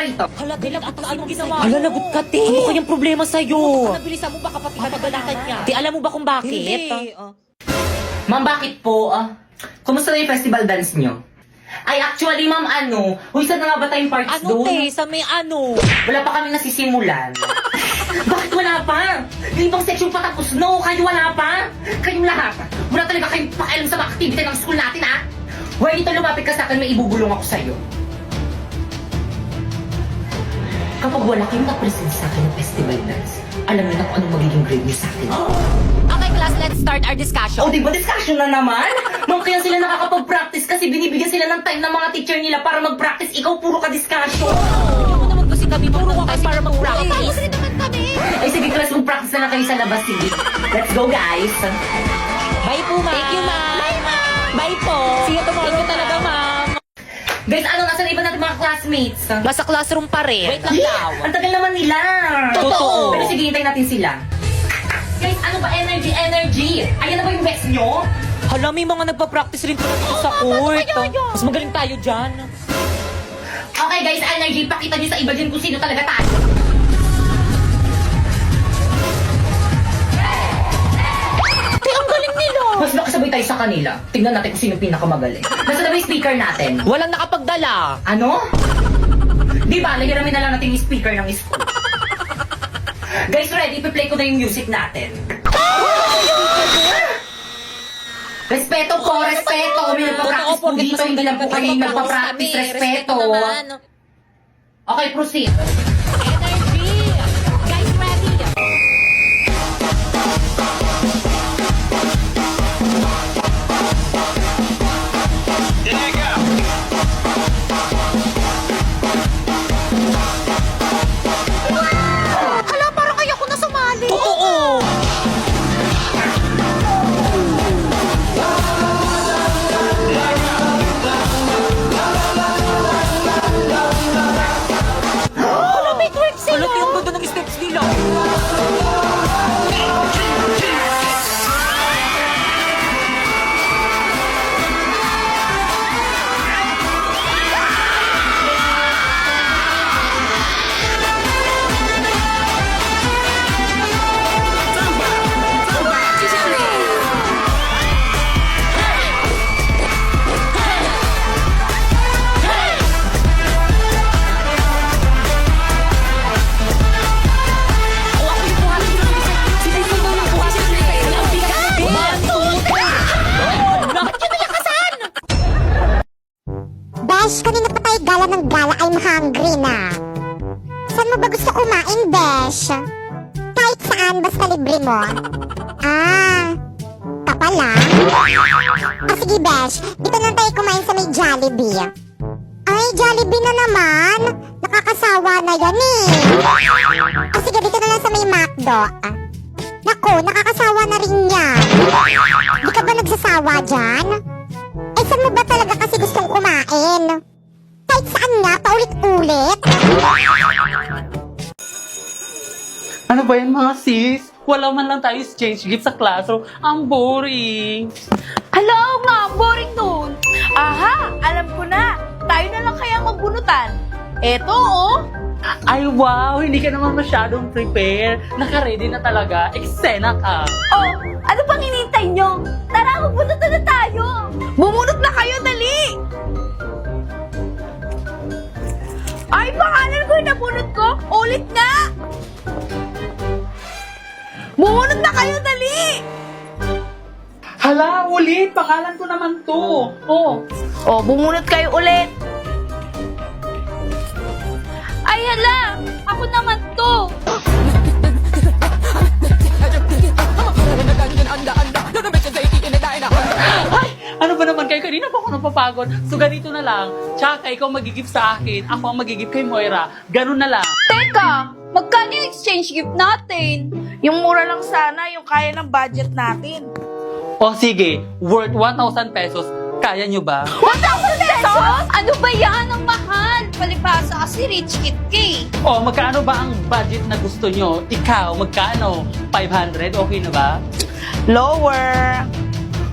Ito. Hala, lagot ka. Anong ginawa mo? Hala, lagot ka, te. Ano kayang problema sa'yo? Nabilisan mo ba kapag Papagalatan niya. Te, alam mo ba kung bakit? Hindi. Ma'am, bakit po? Kumusta na yung festival dance nyo? Ay, actually, ma'am, Uy, saan na nga ba tayong parts Ano, doon? te? Sa may ano? Wala pa kami nasisimulan. Bakit wala pa? Yung ibang section pa tapos, no? Kayo wala pa? Kayong lahat. Wala talaga kayong pakialam sa mga activity ng school natin, ha? Well, ito lumapit ka sa akin, may ibubulong ako sa'yo. Kapag wala kayong na-present sa akin ng festival dance, alam niyo na kung anong magiging grade niyo sa akin. Okay, class, let's start our discussion. O, di ba discussion na naman? Ma'am, kaya sila nakakapag-practice kasi binibigyan sila ng time ng mga teacher nila para mag-practice. Ikaw, puro ka discussion. Hindi mo naman kasi kami puro ka para mag-practice. Tapos rin naman kami. Ay, sige, class, mag-practice na lang kayo sa labas. Sige. Let's go, guys. Bye po, ma'am. Thank you, ma'am. Bye, ma'am. Bye po. See you tomorrow, Thank you talaga, ma'am. ma'am. Guys, nasa na iba natin mga classmates? Nasa classroom pa rin. Wait lang daw. Ang tagal naman nila. Totoo. Pero sige, hintayin natin sila. Guys, ano ba? Energy. Ayan na ba yung best nyo? Hala, may mga nagpa-practice rin pala dito sa court. Mas magaling tayo dyan. Okay, guys, energy. Pakita nyo sa iba dyan kung sino talaga tayo. Te, ang galing nila. Mas nakasabay tayo sa kanila. Tingnan natin kung sino yung pinakamagaling. Nasa na ba yung speaker natin? Walang nakapagdala. Ano? Di ba, lahiramin na lang natin yung speaker ng school. Guys, ready? Ipi-play ko na yung music natin. Respeto po, respeto. May nagpa-practice po dito. Hindi lang po kayo yung nagpa-practice. Respeto. Okay, proceed. Energy. Guys, ready? Hala, parang kaya ko na sumali. Totoo. Hala, may twerk sila. Hala, yung ganda ng steps nila. Besh, kanina pa tayo gala ng gala. I'm hungry na. Saan mo ba gusto kumain, Besh? Kahit saan, basta libre mo. Ah, kapala? Ah, sige, Besh. Dito na tayo kumain sa may Jollibee. Ay, Jollibee na naman. Nakakasawa na yan eh. Ah, sige, dito na lang sa may McDo. Naku, nakakasawa na rin yan. Di ka ba nagsasawa dyan? Eh, saan mo ba talaga kasi gustong kumain? Kahit saan nga, paulit-ulit. Ano ba yan mga sis? Wala man lang tayo exchange gift sa classroom. Ang boring. Hello nga, boring nun. Aha, alam ko na. Tayo na lang kaya magbunutan. Eto, oh. Ay wow, hindi ka naman masyadong prepare. Naka-ready na talaga. Eksena ka. Oh, ano pang hinintay nyo? Tara, magbunutan na tayo. Bumunot na kayo, dali. Ay, pangalan ko yung nabunot ko. Ulit nga. Bumunot na kayo, dali. Hala, ulit. Pangalan ko naman to. Oh, Oh, bumunot kayo ulit. Ay, hala! Ako naman to! ay, ano ba naman kayo? Kanina pa ako napapagod. So ganito na lang. Tsaka ikaw magigip sa akin. Ako ang magigip kay Moira. Ganun na lang. Teka! Magkano yung exchange gift natin? Yung mura lang sana, yung kaya ng budget natin. O sige, worth 1,000 pesos. Kaya nyo ba? 1,000 pesos? Ano ba yan? Ang mahal! Palibasa kasi rich kid kay. O magkano ba ang budget na gusto nyo? Ikaw, magkano? 500? Okay na ba? Lower!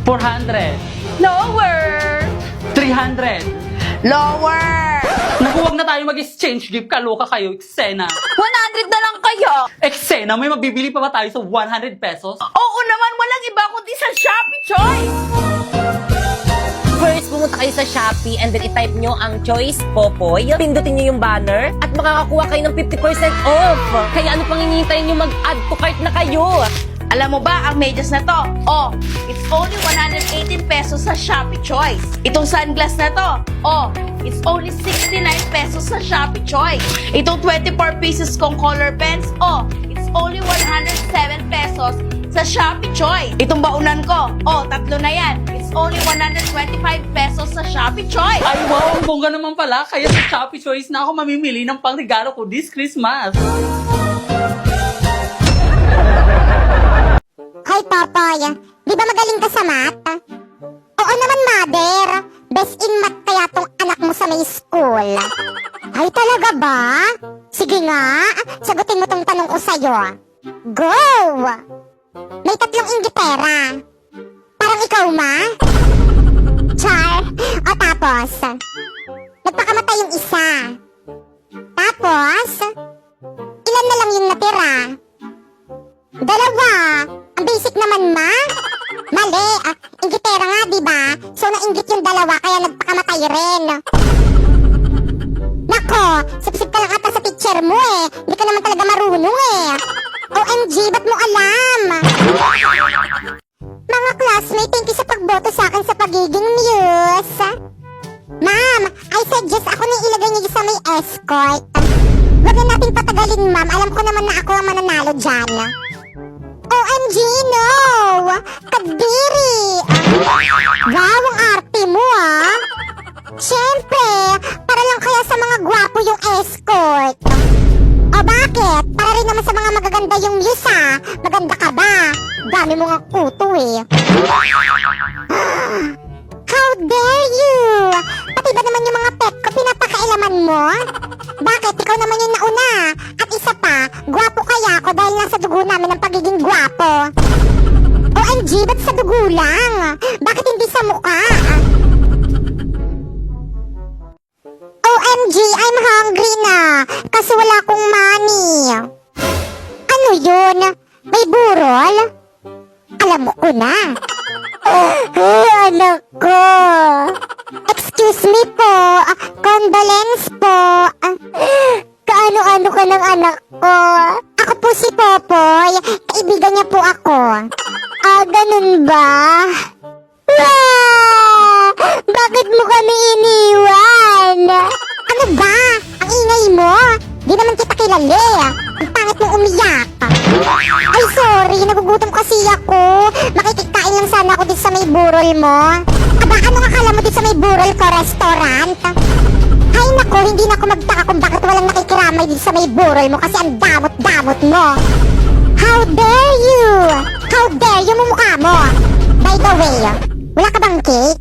400? Lower! 300? Lower! Naku, wag na tayo mag-exchange gift. Kaloka kayo, eksena. 100 na lang kayo! Eksena, may mabibili pa ba tayo sa 100 pesos? Oo naman, walang iba kundi sa Shopee Choice! First, pumunta kayo sa Shopee and then i-type nyo ang choice Popoy. Pindutin nyo yung banner at makakakuha kayo ng 50% off. Kaya ano pang hinihintay nyo, mag-add to cart na kayo. Alam mo ba ang medyas na to? Oh, it's only 118 pesos sa Shopee Choice. Itong sunglass na to, oh, it's only 69 pesos sa Shopee Choice. Itong 24 pieces kong color pens, oh, it's only 107 pesos sa Shopee Choice. Itong baunan ko, oh, 3 na yan. It's only 125 pesos sa Shopee Choice. Ay, wow, ang bongga naman pala. Kaya sa Shopee Choice na ako mamimili ng pangregalo ko this Christmas. Hoy, Popoy, di ba magaling ka sa math? Oo naman, mother. Best in math kaya tong anak mo sa may school. Ay, talaga ba? Sige nga, sagutin mo tong tanong ko sa'yo. Go! May 3 inggitera. Parang ikaw, ma? Char. O tapos, nagpakamatay yung isa. Tapos, ilan na lang yung natira? 2. Ang basic naman, ma. Mali. Inggitera nga, di ba? So, nainggit yung 2, kaya nagpakamatay rin. Nako, sip-sip ka lang ata sa teacher mo eh. Hindi ka naman talaga marunong eh. OMG, ba't mo alam? Mga classmate, thank you sa pagboto sa akin sa pagiging muse. Ma'am, I suggest ako na ilagay niyo sa may escort. Huwag na natin patagalin, ma'am. Alam ko naman na ako ang mananalo dyan. OMG, no! Kadiri! Wow, ang arte mo, ah! Siyempre, para lang kaya sa mga gwapo yung escort. O bakit? Para rin naman sa mga magaganda yung muse, ah. Maganda ka ba? Dami mo nga kuto, eh. How dare you! Pati ba naman yung mga pet ko pinapakailaman mo? Bakit? Ikaw naman yung nauna. At isa pa, gwapo kaya ako dahil nasa dugo namin ang pagiging gwapo. OMG, ba't sa dugo lang? Bakit hindi sa mukha? OMG, I'm hungry na. Kasi wala akong money. Ano yun? May burol? Alam mo ko na. Anak ko. Excuse me po. Condolence po. Kaano-ano ka ng anak ko? Ako po si Popoy. Kaibigan niya po ako. Ganun ba? Bakit mo kami iniwan? Ano ba? Ang ingay mo? Di naman kita kilala. Ang pangit mong umiyak. Ay, sorry. Nagugutom kasi ako. Makikikain lang sana ako dito sa may burol mo. Aba, ano akala mo dito sa may burol ko restaurant? Ay, nako. Hindi na ako magtaka kung bakit walang nakikiramay dito sa may burol mo kasi ang damot-damot mo. How dare you? How dare you mumukha mo? By the way, wala ka bang cake?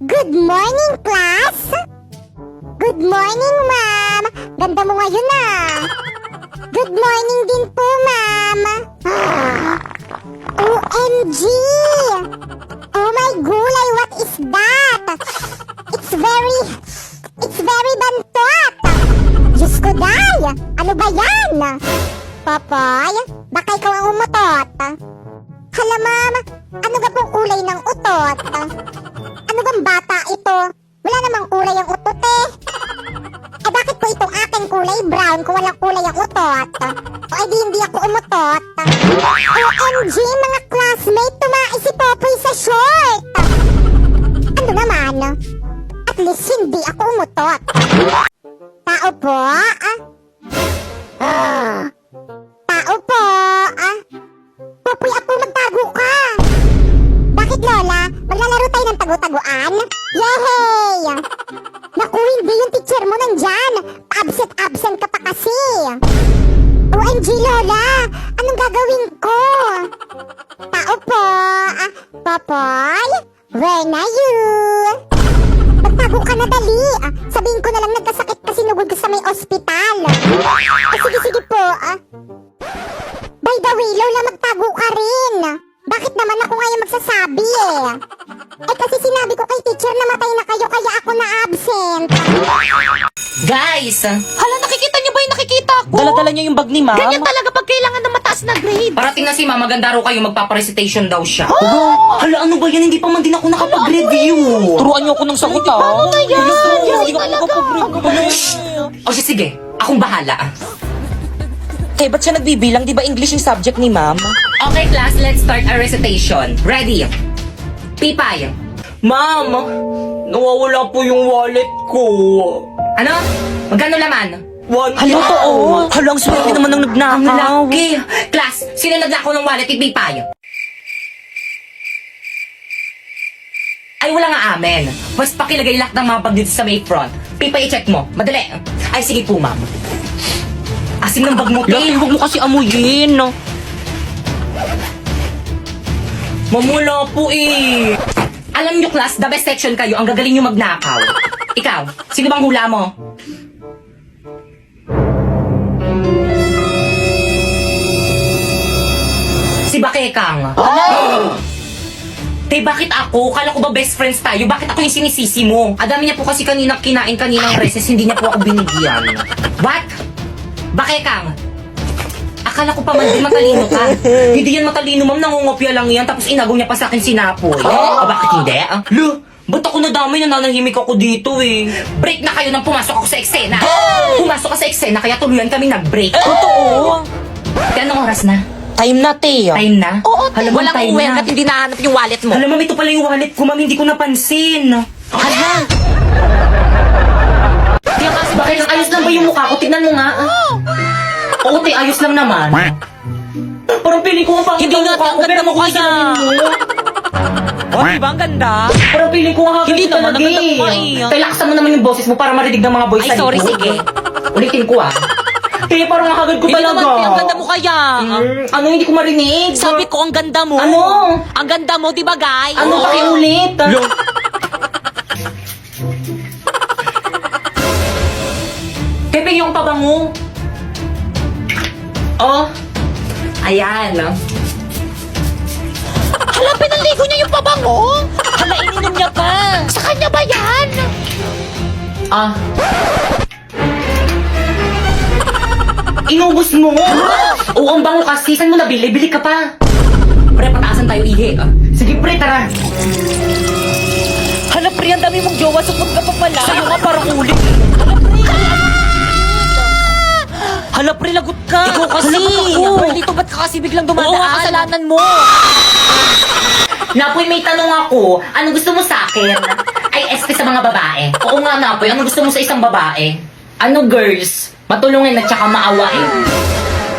Good morning, class! Good morning, ma'am! Ganda mo ngayon, ah! Good morning din po, ma'am! OMG! Oh my gulay, what is that? It's very bantot! Diyos ko, day! Ano ba yan? Popoy, baka ikaw ang umutot. Hala, ma'am, ano ga pong kulay ng utot? Ano bang bata ito? Wala namang kulay ang utot eh. Bakit po itong aking kulay brown kung walang kulay ang utot? O edi hindi ako umutot? OMG, mga classmate, tumais si Popoy sa short! Ano naman? At least hindi ako umutot. Tao po? Tao po? Popoy, ako magtago ka! Bakit, Lola? Maglalaro tayo ng tago-taguan? Yehey! Naku, hindi yung teacher mo nandyan. Absent ka pa kasi. OMG, Lola! Anong gagawin ko? Tao po? Popoy? Where na you? Magtago ka na dali. Sabihin ko na lang nagkasakit kasi nugod ka sa may ospital. Sige po. By the way, Lola, magtago ka rin. Bakit naman ako ngayon magsasabi eh? Eh kasi sinabi ko kay teacher na matay na kayo kaya ako na absent. Guys, Hala, nakikita niyo ba yung nakikita ko? Dala-dala niya yung bag ni ma'am. Ganyan talaga pag kailangan ng mataas na grade. parating na si Mama, maganda raw kayo, magpaparecitation daw siya. Hala, ano ba yan? Hindi pa man din ako nakapag-review. Turuan niyo ako ng sagot, ha? Paano na yan? Hindi ako nakapag-review. O siya, sige, akong bahala. Eh, ba't siya nagbibilang? Di ba English yung subject ni ma'am? Okay, class, let's start our recitation. Ready? Pipay. Ma'am, nawawala po yung wallet ko. Ano? Magkano laman? Hala, totoo. Hala, ang swerte naman ng nagnakaw. Okay. Class, sino naglako ng wallet ni Pipay? Ay, wala nga amen. Mas pakilagay lahat ng mga bag dito sa may front. Pipay, i-check mo. Madali. Ay, sige po, ma'am. Asim ng bag mo, Laki, Tim. huwag mo kasi amuyin. Mamula po eh. Alam nyo, class, the best section kayo. Ang gagaling nyo magnakaw. Ikaw, sino bang hula mo? Si Bakekang. Te, bakit ako? Kala ko ba best friends tayo? Bakit ako yung sinisisi mo? Adami niya po kasi kaninang kinain kaninang recess, hindi niya po ako binigyan. What? Bakekang? Akala ko pa man di matalino ka. Hindi yan matalino, ma'am. Nangungopia lang yan. Tapos inagaw niya pa sa akin sinapoy. O bakit hindi? Lo, ba't ako nadamay na nanahimik ako dito eh? Break na kayo nang pumasok ako sa eksena. Pumasok ka sa eksena, kaya tuluyan kami nag-break. Totoo. Kaya anong oras na? Time na, te. Time na? Oo, Alam mo, walang time uwi na. at hindi nahanap yung wallet mo. Alam mo, ito pala yung wallet ko, ma'am. Hindi ko napansin. Hala, Kaya kasi bakit ayos lang ba yung mukha ko? Tignan mo nga. Oo, te, ayos lang naman. Parang piling ko ang pangit Hindi ang nga, mukha ko. ang ganda Pero mo mukha kaya. Oh, di ba ang ganda? Parang piling ko ang hagad Hindi naman, talaga ang ganda mo eh. Kaya lakasan mo naman yung boses mo para marinig ng mga boys Ay, sa sorry, likod. sige. Ulitin ko ah. Te, parang ang hagad ko hindi talaga. naman, te, ang ganda mo kaya. Ano, hindi ko marinig? Sabi ko, ang ganda mo. Ano? Ang ganda mo, di ba, guys? Ano, pakiulit? Pepe, yung pabango. Oh. Ayan. Hala, pinaligo niya yung pabango. Hala, ininom niya pa. Sa kanya ba yan? Ah. Inubos mo? Oo, ang bango kasi. Saan mo nabili? Bili ka pa. Pre, pataasan tayo, ihi. Sige, pre, tara. Hala, pre, ang dami mong jowa. Supot ka pa pala. Sa'yo nga parang ulit. Hala, pre, lagot ka. Ikaw kasi. Hala, ba't ako? Well, dito ba't ka kasi biglang Oo nga, dumadaan? kasalanan mo. Napoy, may tanong ako. Ano gusto mo sa akin? Ay, este sa mga babae. Oo nga, Napoy. Ano gusto mo sa isang babae? Ano, girls? Matulungin at saka maawain.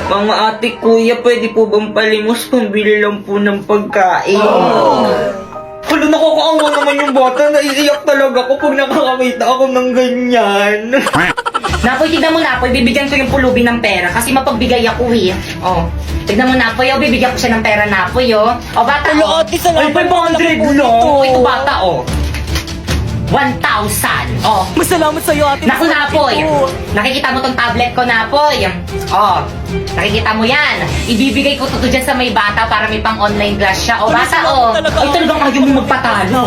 Mga ate, kuya, pwede po bang palimos pambili lang po ng pagkain? Hala, nakakaawa naman yung bata. Naiiyak talaga ako pag nakakakita ako ng ganyan. Napoy, tignan mo, Napoy. Bibigyan ko yung pulubi ng pera kasi mapagbigay ako eh. Oh. Tignan mo, Napoy. Oh, bibigyan ko siya ng pera, Napoy, oh. O, bata, Hala, oh. ate, salamat. Ay, 500 lang. Ito. Ito, bata, oh. 1,000. Oh. Masalamat sa'yo, ate. Naku, Napoy. Nakikita mo tong tablet ko, Napoy. Oh, nakikita mo yan. Ibibigay ko to dyan sa may bata para may pang online class siya. O, bata, oh. talaga. Ay, talagang ayaw mo magpatalo.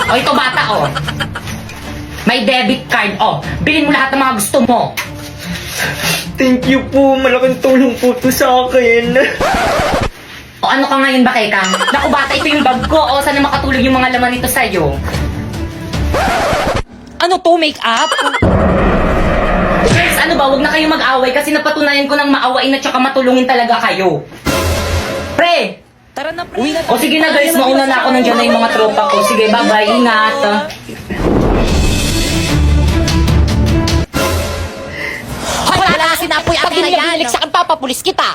O, ito, bata, oh. May debit card, oh. Bilhin mo lahat ng mga gusto mo. Thank you po. Malaking tulong po to sa akin. O, ano ka ngayon ba, Kekang? Naku, bata, ito yung bag ko. O, sana makatulog yung mga laman nito sa'yo. Ano to, make-up? Friends, ano ba? Huwag na kayo mag-away kasi napatunayan ko ng maawain at saka matulungin talaga kayo. Pre! Tara na, pre. Uwi na O sige na guys, mauna na ako, nandiyan na yung mga tropa ko. Sige, bye-bye, ingat. Hoy, wala na si Napoy, Pag akin na yan. binalik sa akin, papapulis kita.